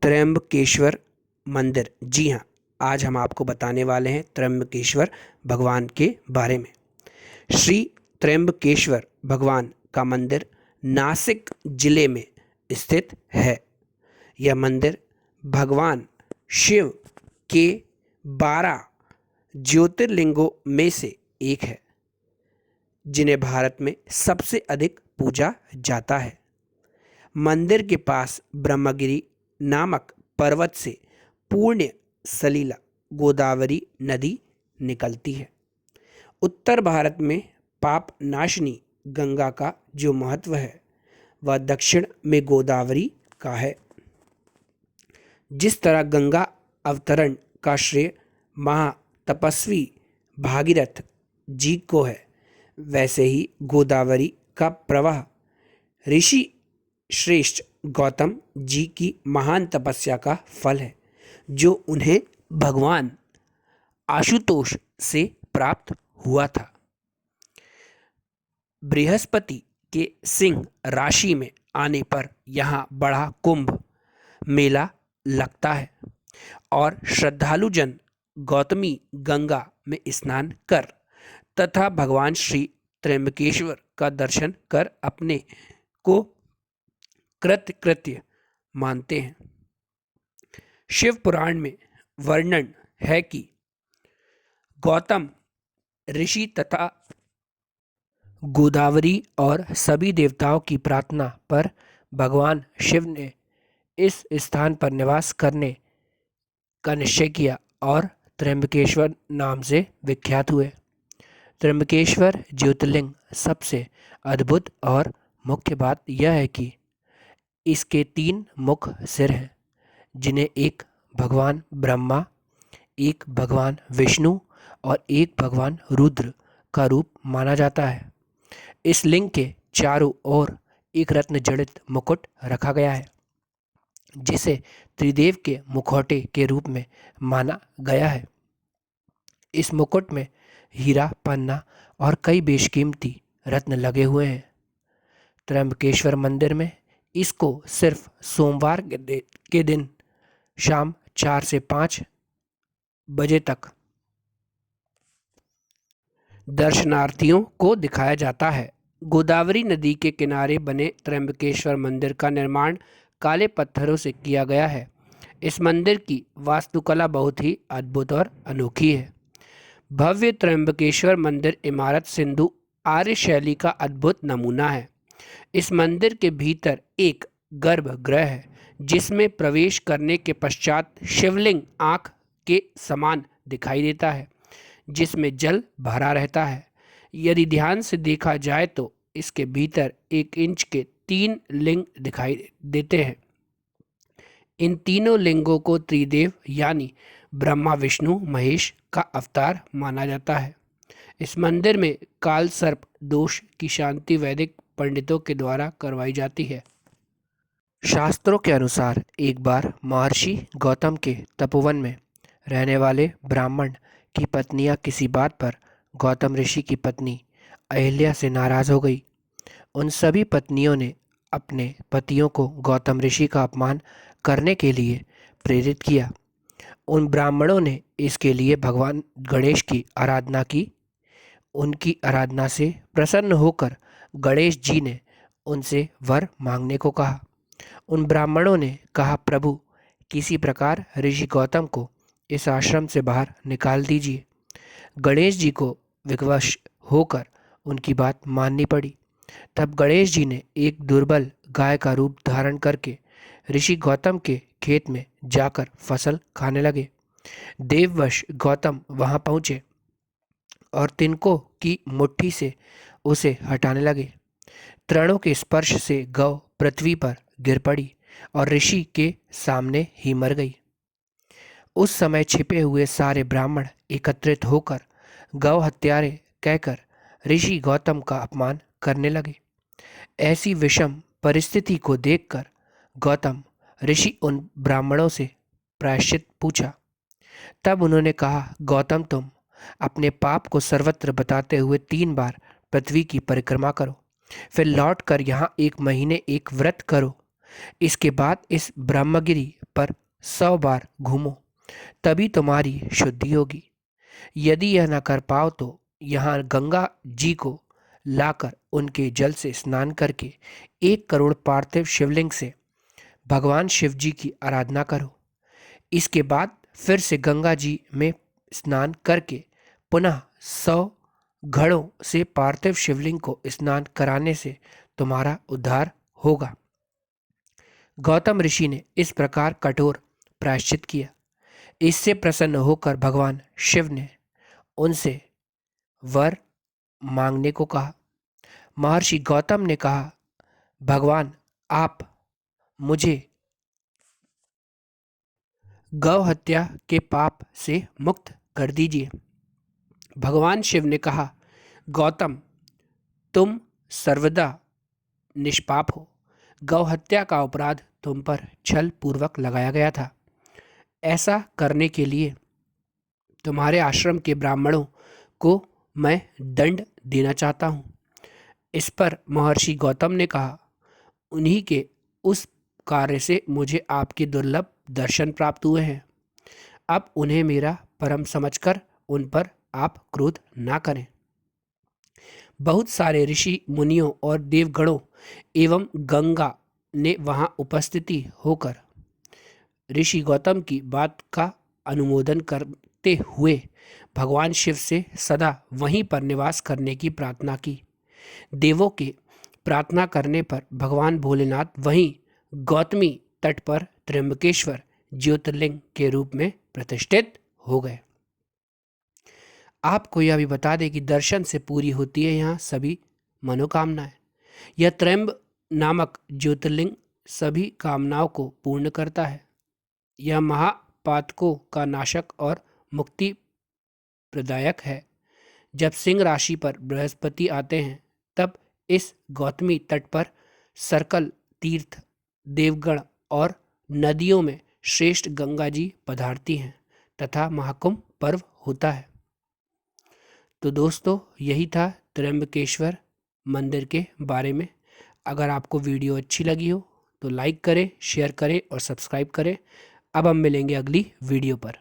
त्र्यंबकेश्वर मंदिर। जी हाँ, आज हम आपको बताने वाले हैं त्र्यंबकेश्वर भगवान के बारे में। श्री त्र्यंबकेश्वर भगवान का मंदिर नासिक जिले में स्थित है। यह मंदिर भगवान शिव के 12 ज्योतिर्लिंगों में से एक है, जिन्हें भारत में सबसे अधिक पूजा जाता है। मंदिर के पास ब्रह्मगिरी नामक पर्वत से पुण्य सलीला गोदावरी नदी निकलती है। उत्तर भारत में पाप नाशनी गंगा का जो महत्व है, वह दक्षिण में गोदावरी का है। जिस तरह गंगा अवतरण का श्रेय महातपस्वी भागीरथ जी को है, वैसे ही गोदावरी का प्रवाह ऋषि श्रेष्ठ गौतम जी की महान तपस्या का फल है, जो उन्हें भगवान आशुतोष से प्राप्त हुआ था। बृहस्पति के सिंह राशि में आने पर यहाँ बड़ा कुंभ मेला लगता है और श्रद्धालु जन गौतमी गंगा में स्नान कर तथा भगवान श्री त्र्यंबकेश्वर का दर्शन कर अपने को कृत्य मानते हैं। शिव पुराण में वर्णन है कि गौतम ऋषि तथा गोदावरी और सभी देवताओं की प्रार्थना पर भगवान शिव ने इस स्थान पर निवास करने का निश्चय किया और त्र्यंबकेश्वर नाम से विख्यात हुए। त्र्यंबकेश्वर ज्योतिर्लिंग सबसे अद्भुत और मुख्य बात यह है कि इसके 3 मुख सिर हैं, जिन्हें एक भगवान ब्रह्मा, एक भगवान विष्णु और एक भगवान रुद्र का रूप माना जाता है। इस लिंग के चारों ओर एक रत्न जड़ित मुकुट रखा गया है, जिसे त्रिदेव के मुखौटे के रूप में माना गया है। इस मुकुट में हीरा, पन्ना और कई बेशकीमती रत्न लगे हुए हैं। त्र्यंबकेश्वर मंदिर में इसको सिर्फ सोमवार के दिन शाम 4 से 5 बजे तक दर्शनार्थियों को दिखाया जाता है। गोदावरी नदी के किनारे बने त्र्यंबकेश्वर मंदिर का निर्माण काले पत्थरों से किया गया है। इस मंदिर की वास्तुकला बहुत ही अद्भुत और अनोखी है। भव्य त्र्यंबकेश्वर मंदिर इमारत सिंधु आर्य शैली का अद्भुत नमूना है। इस मंदिर के भीतर एक गर्भगृह है, जिसमें प्रवेश करने के पश्चात शिवलिंग आँख के समान दिखाई देता है, जिसमें जल भरा रहता है। यदि ध्यान से देखा जाए तो इसके भीतर 1 इंच के 3 लिंग दिखाई देते हैं। इन तीनों लिंगों को त्रिदेव यानी ब्रह्मा, विष्णु, महेश का अवतार माना जाता है। इस मंदिर में काल सर्प दोष की शांति वैदिक पंडितों के द्वारा करवाई जाती है। शास्त्रों के अनुसार एक बार महर्षि गौतम के तपोवन में रहने वाले ब्राह्मण की पत्नियां किसी बात पर गौतम ऋषि की पत्नी अहिल्या से नाराज हो गई। उन सभी पत्नियों ने अपने पतियों को गौतम ऋषि का अपमान करने के लिए प्रेरित किया। उन ब्राह्मणों ने इसके लिए भगवान गणेश की आराधना की। उनकी आराधना से प्रसन्न होकर गणेश जी ने उनसे वर मांगने को कहा। उन ब्राह्मणों ने कहा, प्रभु, किसी प्रकार ऋषि गौतम को इस आश्रम से बाहर निकाल दीजिए। गणेश जी को विवश होकर उनकी बात माननी पड़ी। तब गणेश जी ने एक दुर्बल गाय का रूप धारण करके ऋषि गौतम के खेत में जाकर फसल खाने लगे। देववश गौतम वहां पहुंचे और तिनकों की मुट्ठी से उसे हटाने लगे। तृणों के स्पर्श से गौ पृथ्वी पर गिर पड़ी और ऋषि के सामने ही मर गई। उस समय छिपे हुए सारे ब्राह्मण एकत्रित होकर गौ हत्यारे कहकर ऋषि गौतम का अपमान करने लगे। ऐसी विषम परिस्थिति को देखकर गौतम ऋषि उन ब्राह्मणों से प्रायश्चित पूछा। तब उन्होंने कहा, गौतम, तुम अपने पाप को सर्वत्र बताते हुए 3 बार पृथ्वी की परिक्रमा करो, फिर लौट कर यहाँ 1 महीने एक व्रत करो। इसके बाद इस ब्रह्मगिरी पर 100 बार घूमो, तभी तुम्हारी शुद्धि होगी। यदि यह न कर पाओ तो यहाँ गंगा जी को लाकर उनके जल से स्नान करके 1 करोड़ पार्थिव शिवलिंग से भगवान शिव जी की आराधना करो। इसके बाद फिर से गंगा जी में स्नान करके पुनः 100 घड़ों से पार्थिव शिवलिंग को स्नान कराने से तुम्हारा उद्धार होगा। गौतम ऋषि ने इस प्रकार कठोर प्रायश्चित किया। इससे प्रसन्न होकर भगवान शिव ने उनसे वर मांगने को कहा। महर्षि गौतम ने कहा, भगवान आप मुझे गौ हत्या के पाप से मुक्त कर दीजिए। भगवान शिव ने कहा, गौतम तुम सर्वदा निष्पाप हो। गौ हत्या का अपराध तुम पर छल पूर्वक लगाया गया था। ऐसा करने के लिए तुम्हारे आश्रम के ब्राह्मणों को मैं दंड देना चाहता हूँ। इस पर महर्षि गौतम ने कहा, उन्हीं के उस कार्य से मुझे आपके दुर्लभ दर्शन प्राप्त हुए हैं। अब उन्हें मेरा परम समझकर उन पर आप क्रोध ना करें। बहुत सारे ऋषि मुनियों और देवगणों एवं गंगा ने वहां उपस्थिति होकर ऋषि गौतम की बात का अनुमोदन करते हुए भगवान शिव से सदा वहीं पर निवास करने की प्रार्थना की। देवों के प्रार्थना करने पर भगवान भोलेनाथ वहीं गौतमी तट पर त्र्यंबकेश्वर ज्योतिर्लिंग के रूप में प्रतिष्ठित हो गए। आपको यह भी बता दें कि दर्शन से पूरी होती है यहाँ सभी मनोकामनाएं। यह त्र्यंब नामक ज्योतिर्लिंग सभी कामनाओं को पूर्ण करता है। यह महापातकों का नाशक और मुक्ति प्रदायक है। जब सिंह राशि पर बृहस्पति आते हैं तब इस गौतमी तट पर सर्कल तीर्थ, देवगण और नदियों में श्रेष्ठ गंगा जी पधारती हैं तथा महाकुंभ पर्व होता है। तो दोस्तों यही था त्र्यंबकेश्वर मंदिर के बारे में। अगर आपको वीडियो अच्छी लगी हो तो लाइक करें, शेयर करें और सब्सक्राइब करें। अब हम मिलेंगे अगली वीडियो पर।